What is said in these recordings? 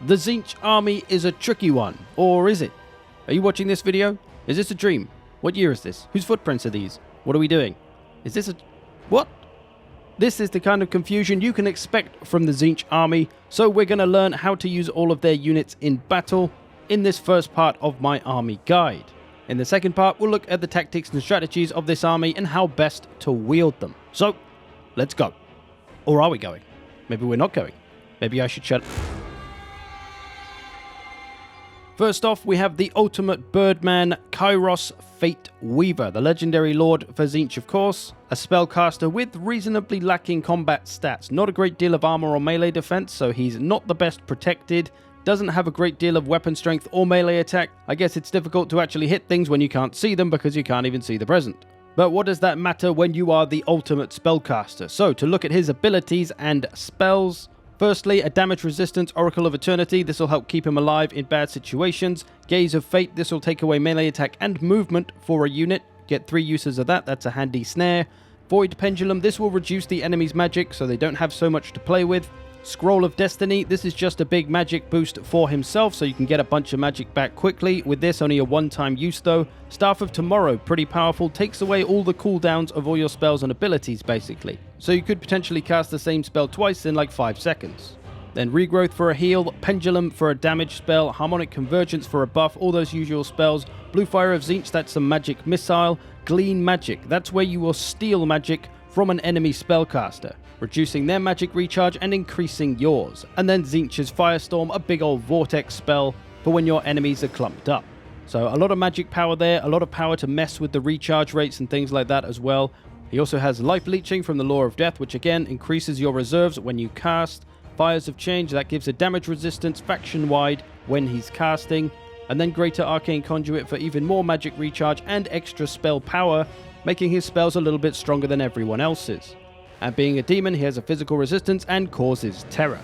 The Tzeentch army is a tricky one, or is it? Are you watching this video? Is this a dream? What year is this? Whose footprints are these? What are we doing? Is this a... what? This is the kind of confusion you can expect from the Tzeentch army, so we're going to learn how to use all of their units in battle in this first part of my army guide. In the second part, we'll look at the tactics and strategies of this army and how best to wield them. So, let's go. Or are we going? Maybe we're not going. Maybe I should shut... First off, we have the ultimate birdman, Kairos Fate Weaver, the legendary lord for Tzeentch, of course, a spellcaster with reasonably lacking combat stats. Not a great deal of armor or melee defense, so he's not the best protected, doesn't have a great deal of weapon strength or melee attack. I guess it's difficult to actually hit things when you can't see them because you can't even see the present. But what does that matter when you are the ultimate spellcaster? So, to look at his abilities and spells... Firstly, a damage resistance Oracle of Eternity. This will help keep him alive in bad situations. Gaze of Fate. This will take away melee attack and movement for a unit. Get 3 uses of that. That's a handy snare. Void Pendulum. This will reduce the enemy's magic so they don't have so much to play with. Scroll of Destiny. This is just a big magic boost for himself so you can get a bunch of magic back quickly. With this, only a one-time use though. Staff of Tomorrow. Pretty powerful. Takes away all the cooldowns of all your spells and abilities basically. So you could potentially cast the same spell twice in like 5 seconds. Then Regrowth for a heal, Pendulum for a damage spell, Harmonic Convergence for a buff, all those usual spells. Blue Fire of Tzeentch, that's some magic missile. Glean Magic, that's where you will steal magic from an enemy spellcaster, reducing their magic recharge and increasing yours. And then Tzeentch's Firestorm, a big old vortex spell for when your enemies are clumped up. So a lot of magic power there, a lot of power to mess with the recharge rates and things like that as well. He also has Life Leeching from the Law of Death, which again increases your reserves when you cast. Fires of Change, that gives a damage resistance faction-wide when he's casting. And then Greater Arcane Conduit for even more magic recharge and extra spell power, making his spells a little bit stronger than everyone else's. And being a demon, he has a physical resistance and causes terror.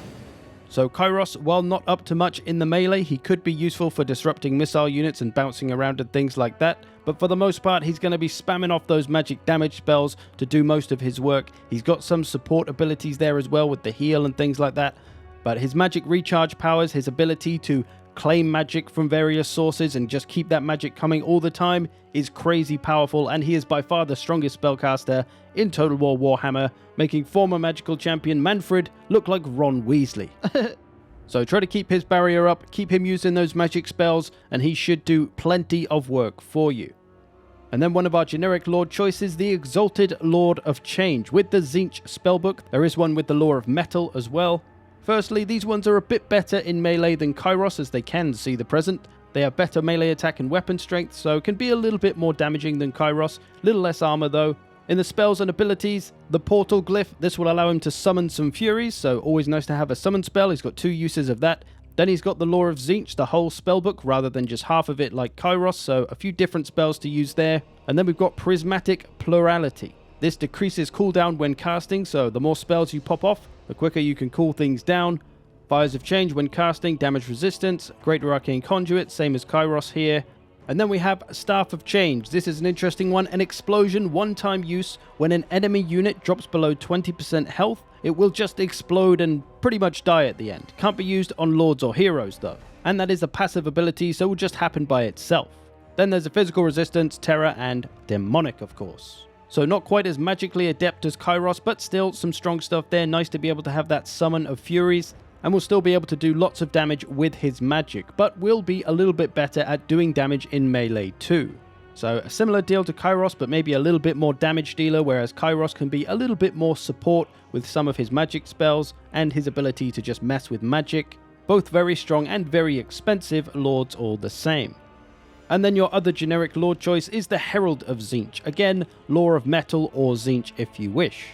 So Kairos, while not up to much in the melee, he could be useful for disrupting missile units and bouncing around and things like that. But for the most part, he's going to be spamming off those magic damage spells to do most of his work. He's got some support abilities there as well with the heal and things like that. But his magic recharge powers, his ability to claim magic from various sources and just keep that magic coming all the time is crazy powerful, and he is by far the strongest spellcaster in Total War Warhammer, making former magical champion Manfred look like Ron Weasley. So try to keep his barrier up, keep him using those magic spells, and he should do plenty of work for you. And then one of our generic lord choices, the Exalted Lord of Change. With the Tzeentch spellbook, there is one with the Law of Metal as well. Firstly, these ones are a bit better in melee than Kairos, as they can see the present. They have better melee attack and weapon strength, so can be a little bit more damaging than Kairos. Little less armor though. In the spells and abilities, the Portal Glyph, this will allow him to summon some Furies, so always nice to have a summon spell. He's got 2 uses of that. Then he's got the Law of Tzeentch, the whole spellbook, rather than just half of it like Kairos, so a few different spells to use there. And then we've got Prismatic Plurality. This decreases cooldown when casting, so the more spells you pop off, the quicker you can cool things down. Fires of Change when casting, damage resistance, Greater Arcane Conduit, same as Kairos here. And then we have Staff of Change. This is an interesting one. An explosion, one-time use. When an enemy unit drops below 20% health, it will just explode and pretty much die at the end. Can't be used on lords or heroes though. And that is a passive ability, so it will just happen by itself. Then there's a physical resistance, terror, and demonic, of course. So not quite as magically adept as Kairos, but still some strong stuff there. Nice to be able to have that summon of Furies. And will still be able to do lots of damage with his magic, but will be a little bit better at doing damage in melee too. So a similar deal to Kairos, but maybe a little bit more damage dealer, whereas Kairos can be a little bit more support with some of his magic spells and his ability to just mess with magic. Both very strong and very expensive lords all the same. And then your other generic lord choice is the Herald of Tzeentch. Again, Law of Metal or Tzeentch if you wish.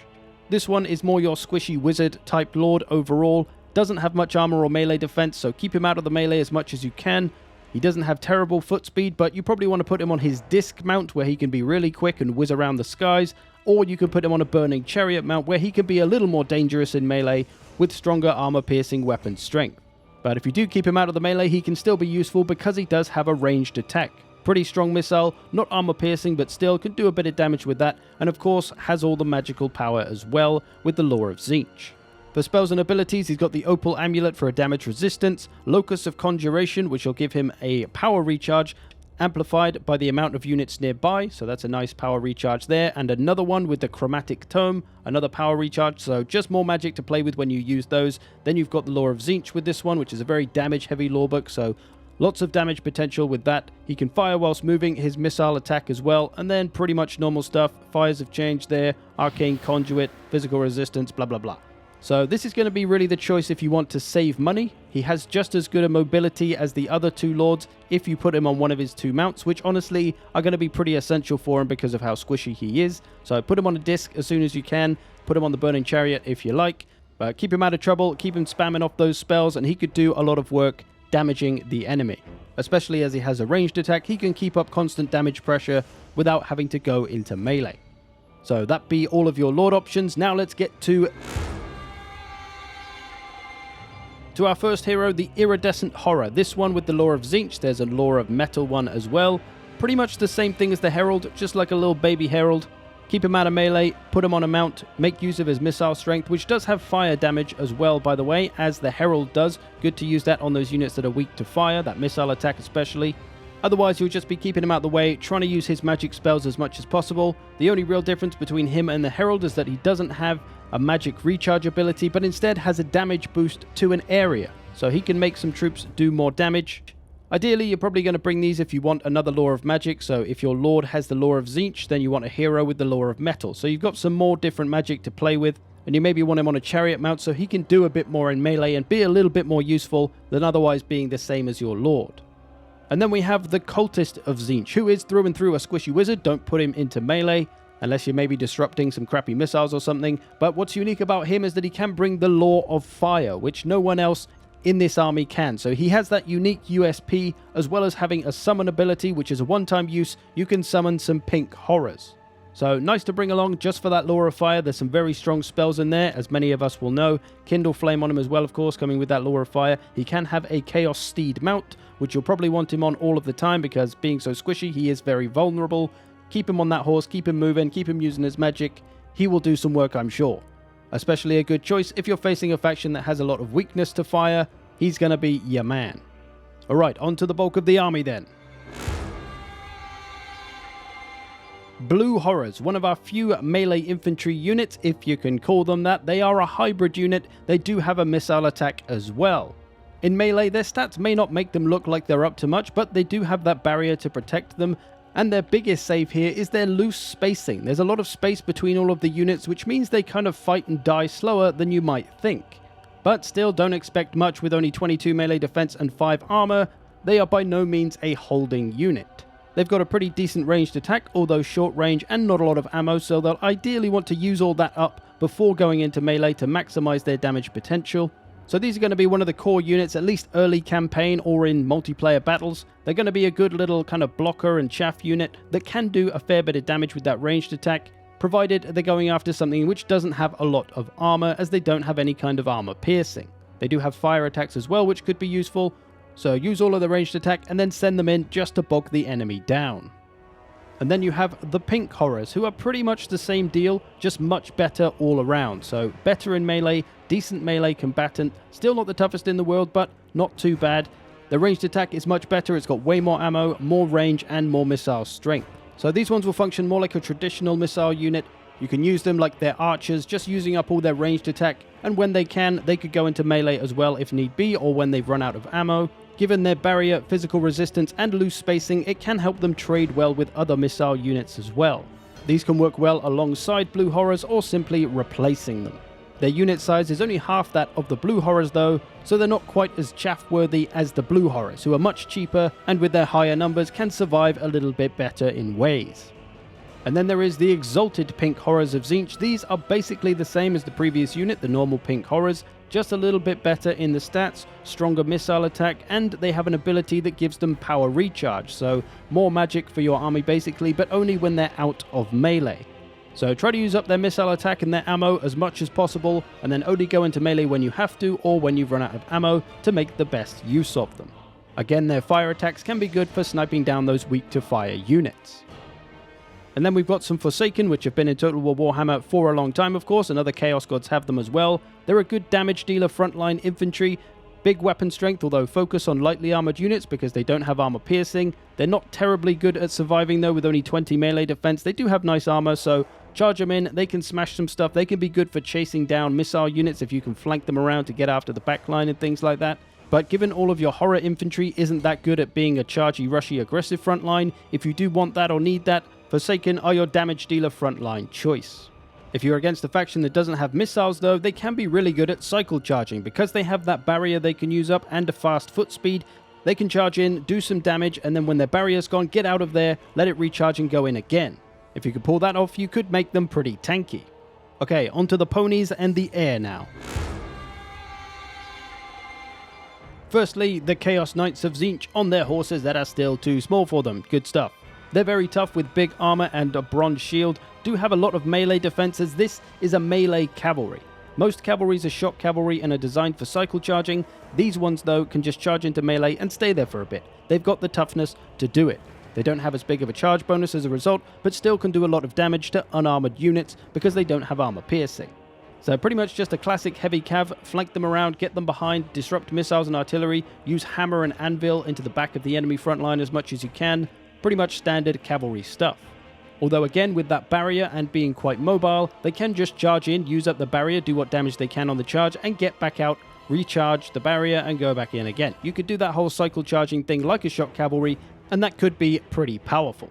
This one is more your squishy wizard type lord overall. Doesn't have much armor or melee defense, so keep him out of the melee as much as you can. He doesn't have terrible foot speed, but you probably want to put him on his disc mount where he can be really quick and whiz around the skies, or you can put him on a burning chariot mount where he can be a little more dangerous in melee with stronger armor-piercing weapon strength. But if you do keep him out of the melee, he can still be useful because he does have a ranged attack. Pretty strong missile, not armor-piercing, but still can do a bit of damage with that, and of course has all the magical power as well with the Law of Tzeentch. For spells and abilities, he's got the Opal Amulet for a damage resistance, Locus of Conjuration, which will give him a power recharge, amplified by the amount of units nearby, so that's a nice power recharge there, and another one with the Chromatic Tome, another power recharge, so just more magic to play with when you use those. Then you've got the Lore of Tzeentch with this one, which is a very damage-heavy lore book, so lots of damage potential with that. He can fire whilst moving, his missile attack as well, and then pretty much normal stuff. Fires have changed there, Arcane Conduit, physical resistance, blah blah blah. So this is going to be really the choice if you want to save money. He has just as good a mobility as the other two lords if you put him on one of his two mounts, which honestly are going to be pretty essential for him because of how squishy he is. So put him on a disc as soon as you can, put him on the Burning Chariot if you like, but keep him out of trouble, keep him spamming off those spells, and he could do a lot of work damaging the enemy. Especially as he has a ranged attack, he can keep up constant damage pressure without having to go into melee. So that be all of your lord options. Now let's get to our first hero, the Iridescent Horror. This one with the Lore of Tzeentch. There's a Lore of Metal one as well. Pretty much the same thing as the Herald, just like a little baby Herald. Keep him out of melee, put him on a mount, make use of his missile strength, which does have fire damage as well, by the way, as the Herald does. Good to use that on those units that are weak to fire, that missile attack especially. Otherwise, you'll just be keeping him out of the way, trying to use his magic spells as much as possible. The only real difference between him and the Herald is that he doesn't have a magic recharge ability, but instead has a damage boost to an area, so he can make some troops do more damage. Ideally, you're probably going to bring these if you want another Lore of Magic, so if your Lord has the Lore of Tzeentch, then you want a hero with the Lore of Metal. So you've got some more different magic to play with, and you maybe want him on a chariot mount so he can do a bit more in melee and be a little bit more useful than otherwise being the same as your Lord. And then we have the Cultist of Tzeentch, who is through and through a squishy wizard. Don't put him into melee, unless you're maybe disrupting some crappy missiles or something. But what's unique about him is that he can bring the Lore of Fire, which no one else in this army can. So he has that unique USP, as well as having a summon ability, which is a one-time use. You can summon some pink horrors. So nice to bring along just for that Lore of Fire. There's some very strong spells in there, as many of us will know. Kindle Flame on him as well, of course, coming with that Lore of Fire. He can have a Chaos Steed mount, which you'll probably want him on all of the time, because being so squishy, he is very vulnerable. Keep him on that horse, keep him moving, keep him using his magic. He will do some work, I'm sure. Especially a good choice if you're facing a faction that has a lot of weakness to fire. He's going to be your man. Alright, on to the bulk of the army then. Blue Horrors, one of our few melee infantry units, if you can call them that. They are a hybrid unit. They do have a missile attack as well. In melee, their stats may not make them look like they're up to much, but they do have that barrier to protect them. And their biggest save here is their loose spacing. There's a lot of space between all of the units, which means they kind of fight and die slower than you might think. But still, don't expect much with only 22 melee defense and 5 armor. They are by no means a holding unit. They've got a pretty decent ranged attack, although short range and not a lot of ammo, so they'll ideally want to use all that up before going into melee to maximize their damage potential. So these are going to be one of the core units, at least early campaign or in multiplayer battles. They're going to be a good little kind of blocker and chaff unit that can do a fair bit of damage with that ranged attack, provided they're going after something which doesn't have a lot of armor, as they don't have any kind of armor piercing. They do have fire attacks as well, which could be useful, so use all of the ranged attack and then send them in just to bog the enemy down. And then you have the Pink Horrors, who are pretty much the same deal, just much better all around. So better in melee, decent melee combatant, still not the toughest in the world, but not too bad. The ranged attack is much better, it's got way more ammo, more range, and more missile strength. So these ones will function more like a traditional missile unit. You can use them like they're archers, just using up all their ranged attack, and when they can, they could go into melee as well if need be, or when they've run out of ammo. Given their barrier, physical resistance, and loose spacing, it can help them trade well with other missile units as well. These can work well alongside Blue Horrors or simply replacing them. Their unit size is only half that of the Blue Horrors though, so they're not quite as chaff-worthy as the Blue Horrors, who are much cheaper and with their higher numbers can survive a little bit better in ways. And then there is the Exalted Pink Horrors of Tzeentch. These are basically the same as the previous unit, the normal Pink Horrors, just a little bit better in the stats, stronger missile attack, and they have an ability that gives them power recharge, so more magic for your army basically, but only when they're out of melee. So try to use up their missile attack and their ammo as much as possible, and then only go into melee when you have to, or when you've run out of ammo, to make the best use of them. Again, their fire attacks can be good for sniping down those weak to fire units. And then we've got some Forsaken, which have been in Total War Warhammer for a long time, of course, and other Chaos Gods have them as well. They're a good damage dealer, frontline infantry, big weapon strength, although focus on lightly armored units because they don't have armor piercing. They're not terribly good at surviving though, with only 20 melee defense. They do have nice armor, so charge them in. They can smash some stuff. They can be good for chasing down missile units if you can flank them around to get after the backline and things like that. But given all of your horror infantry isn't that good at being a chargy, rushy, aggressive frontline, if you do want that or need that, Forsaken are your damage dealer frontline choice. If you're against a faction that doesn't have missiles though, they can be really good at cycle charging. Because they have that barrier they can use up and a fast foot speed, they can charge in, do some damage, and then when their barrier's gone, get out of there, let it recharge and go in again. If you could pull that off, you could make them pretty tanky. Okay, onto the ponies and the air now. Firstly, the Chaos Knights of Tzeentch on their horses that are still too small for them. Good stuff. They're very tough with big armor and a bronze shield, do have a lot of melee defenses. This is a melee cavalry. Most cavalries are shock cavalry and are designed for cycle charging. These ones though can just charge into melee and stay there for a bit. They've got the toughness to do it. They don't have as big of a charge bonus as a result, but still can do a lot of damage to unarmored units because they don't have armor piercing. So pretty much just a classic heavy cav, flank them around, get them behind, disrupt missiles and artillery, use hammer and anvil into the back of the enemy front line as much as you can. Pretty much standard cavalry stuff. Although again, with that barrier and being quite mobile, they can just charge in, use up the barrier, do what damage they can on the charge, and get back out, recharge the barrier, and go back in again. You could do that whole cycle charging thing like a shock cavalry, and that could be pretty powerful.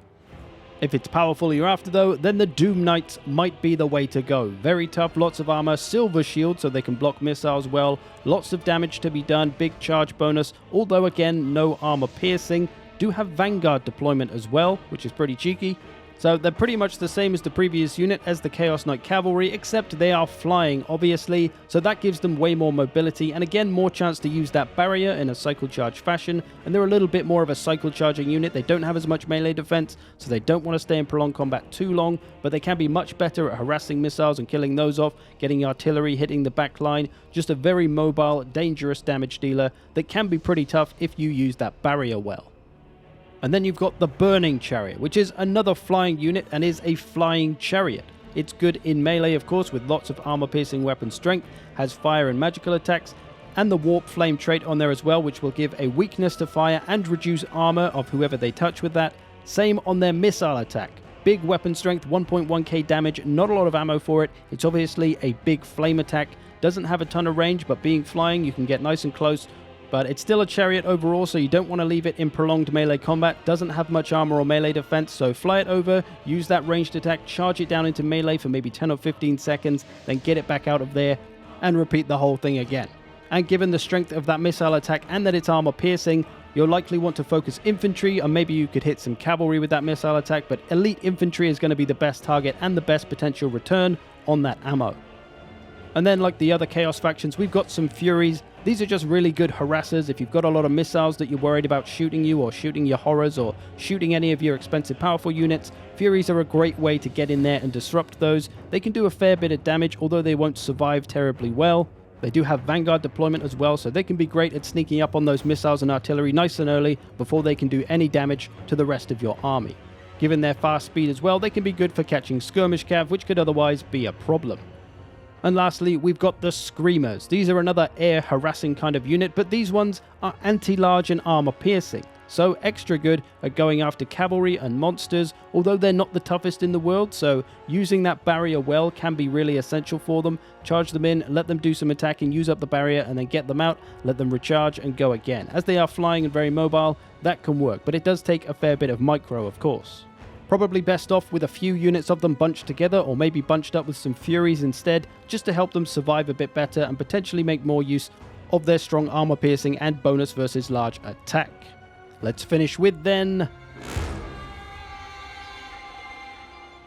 If it's powerful you're after though, then the Doom Knights might be the way to go. Very tough, lots of armor, silver shield so they can block missiles well, lots of damage to be done, big charge bonus, although again, no armor piercing. Do have Vanguard deployment as well, which is pretty cheeky. So they're pretty much the same as the previous unit as the Chaos Knight Cavalry, except they are flying, obviously, so that gives them way more mobility, and again, more chance to use that barrier in a cycle charge fashion, and they're a little bit more of a cycle charging unit. They don't have as much melee defense, so they don't want to stay in prolonged combat too long, but they can be much better at harassing missiles and killing those off, getting artillery, hitting the back line. Just a very mobile, dangerous damage dealer that can be pretty tough if you use that barrier well. And then you've got the Burning Chariot, which is another flying unit and is a flying chariot. It's good in melee, of course, with lots of armor-piercing weapon strength, has fire and magical attacks, and the Warp Flame trait on there as well, which will give a weakness to fire and reduce armor of whoever they touch with that. Same on their missile attack. Big weapon strength, 1.1k damage, not a lot of ammo for it. It's obviously a big flame attack. Doesn't have a ton of range, but being flying, you can get nice and close. But it's still a chariot overall, so you don't want to leave it in prolonged melee combat. Doesn't have much armor or melee defense, so fly it over, use that ranged attack, charge it down into melee for maybe 10 or 15 seconds, then get it back out of there, and repeat the whole thing again. And given the strength of that missile attack and that it's armor piercing, you'll likely want to focus infantry, or maybe you could hit some cavalry with that missile attack, but elite infantry is going to be the best target and the best potential return on that ammo. And then, like the other Chaos factions, we've got some Furies. These are just really good harassers. If you've got a lot of missiles that you're worried about shooting you, or shooting your horrors, or shooting any of your expensive powerful units, Furies are a great way to get in there and disrupt those. They can do a fair bit of damage, although they won't survive terribly well. They do have Vanguard deployment as well, so they can be great at sneaking up on those missiles and artillery nice and early before they can do any damage to the rest of your army. Given their fast speed as well, they can be good for catching skirmish cav, which could otherwise be a problem. And lastly, we've got the Screamers. These are another air harassing kind of unit, but these ones are anti-large and armor piercing, so extra good at going after cavalry and monsters, although they're not the toughest in the world, so using that barrier well can be really essential for them. Charge them in, let them do some attacking, use up the barrier, and then get them out, let them recharge and go again. As they are flying and very mobile, that can work, but it does take a fair bit of micro, of course. Probably best off with a few units of them bunched together, or maybe bunched up with some Furies instead, just to help them survive a bit better and potentially make more use of their strong armor piercing and bonus versus large attack. Let's finish with then...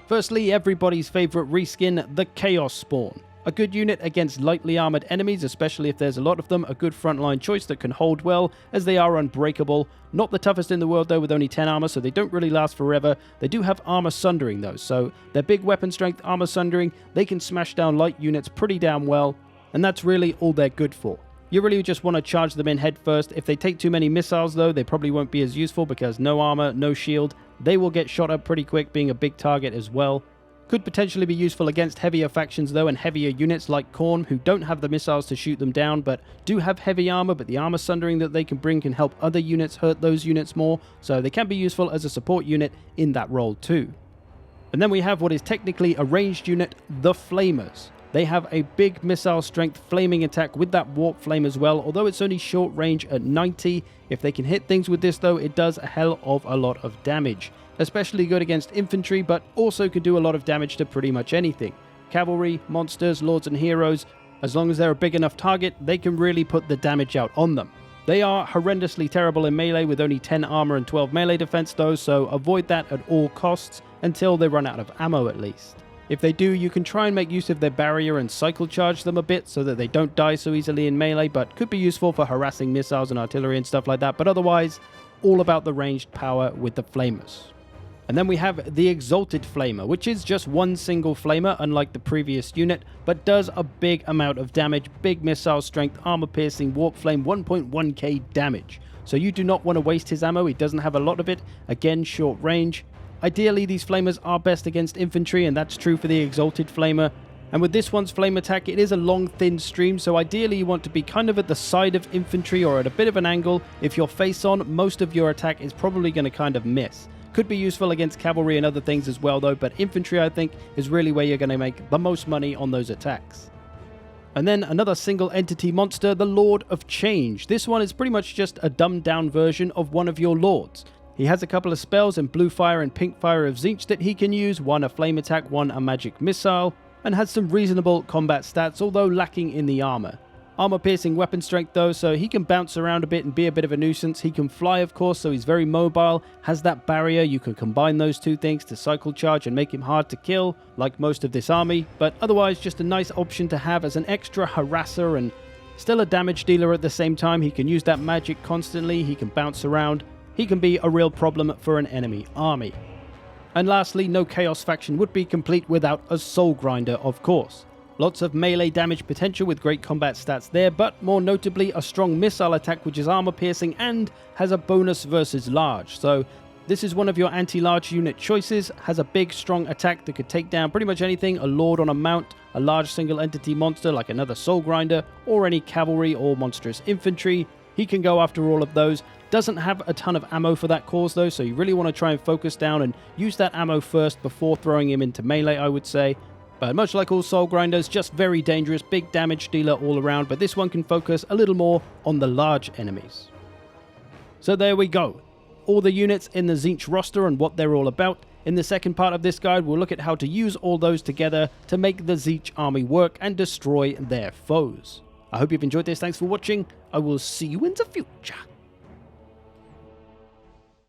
Firstly, everybody's favourite reskin, the Chaos Spawn. A good unit against lightly armoured enemies, especially if there's a lot of them, a good frontline choice that can hold well, as they are unbreakable. Not the toughest in the world though, with only 10 armor, so they don't really last forever. They do have armor sundering though, so their big weapon strength, armor sundering, they can smash down light units pretty damn well, and that's really all they're good for. You really just want to charge them in head first. If they take too many missiles though, they probably won't be as useful because no armor, no shield, They will get shot up pretty quick, being a big target as well. Could potentially be useful against heavier factions though, and heavier units like Khorne, who don't have the missiles to shoot them down, but do have heavy armor, but the armor sundering that they can bring can help other units hurt those units more, so they can be useful as a support unit in that role too. And then we have what is technically a ranged unit, the Flamers. They have a big missile strength flaming attack with that warp flame as well, although it's only short range at 90. If they can hit things with this though, it does a hell of a lot of damage. Especially good against infantry, but also could do a lot of damage to pretty much anything. Cavalry, monsters, lords and heroes, as long as they're a big enough target, they can really put the damage out on them. They are horrendously terrible in melee with only 10 armor and 12 melee defense though, so avoid that at all costs until they run out of ammo at least. If they do, you can try and make use of their barrier and cycle charge them a bit so that they don't die so easily in melee, but could be useful for harassing missiles and artillery and stuff like that, but otherwise, all about the ranged power with the Flamers. And then we have the Exalted Flamer, which is just one single flamer, unlike the previous unit, but does a big amount of damage, big missile strength, armor piercing, warp flame, 1.1k damage. So you do not want to waste his ammo, he doesn't have a lot of it, again short range. Ideally these flamers are best against infantry, and that's true for the Exalted Flamer. And with this one's flame attack, it is a long thin stream, so ideally you want to be kind of at the side of infantry or at a bit of an angle. If you're face on, most of your attack is probably going to kind of miss. Could be useful against cavalry and other things as well though, but infantry I think is really where you're going to make the most money on those attacks. And then another single entity monster, the Lord of Change. This one is pretty much just a dumbed down version of one of your lords. He has a couple of spells in Blue Fire and Pink Fire of Tzeentch that he can use, one a flame attack, one a magic missile, and has some reasonable combat stats, although lacking in the armor. Armor piercing weapon strength though, so he can bounce around a bit and be a bit of a nuisance. He can fly of course, so he's very mobile, has that barrier. You can combine those two things to cycle charge and make him hard to kill, like most of this army, but otherwise just a nice option to have as an extra harasser and still a damage dealer at the same time. He can use that magic constantly, he can bounce around, he can be a real problem for an enemy army. And lastly, no Chaos faction would be complete without a Soul Grinder of course. Lots of melee damage potential with great combat stats there, but more notably a strong missile attack which is armor piercing and has a bonus versus large. So this is one of your anti-large unit choices, has a big strong attack that could take down pretty much anything, a lord on a mount, a large single entity monster like another Soul Grinder, or any cavalry or monstrous infantry. He can go after all of those. Doesn't have a ton of ammo for that cause though, so you really want to try and focus down and use that ammo first before throwing him into melee, I would say. But much like all Soul Grinders, just very dangerous, big damage dealer all around, but this one can focus a little more on the large enemies. So there we go. All the units in the Tzeentch roster and what they're all about. In the second part of this guide, we'll look at how to use all those together to make the Tzeentch army work and destroy their foes. I hope you've enjoyed this. Thanks for watching. I will see you in the future.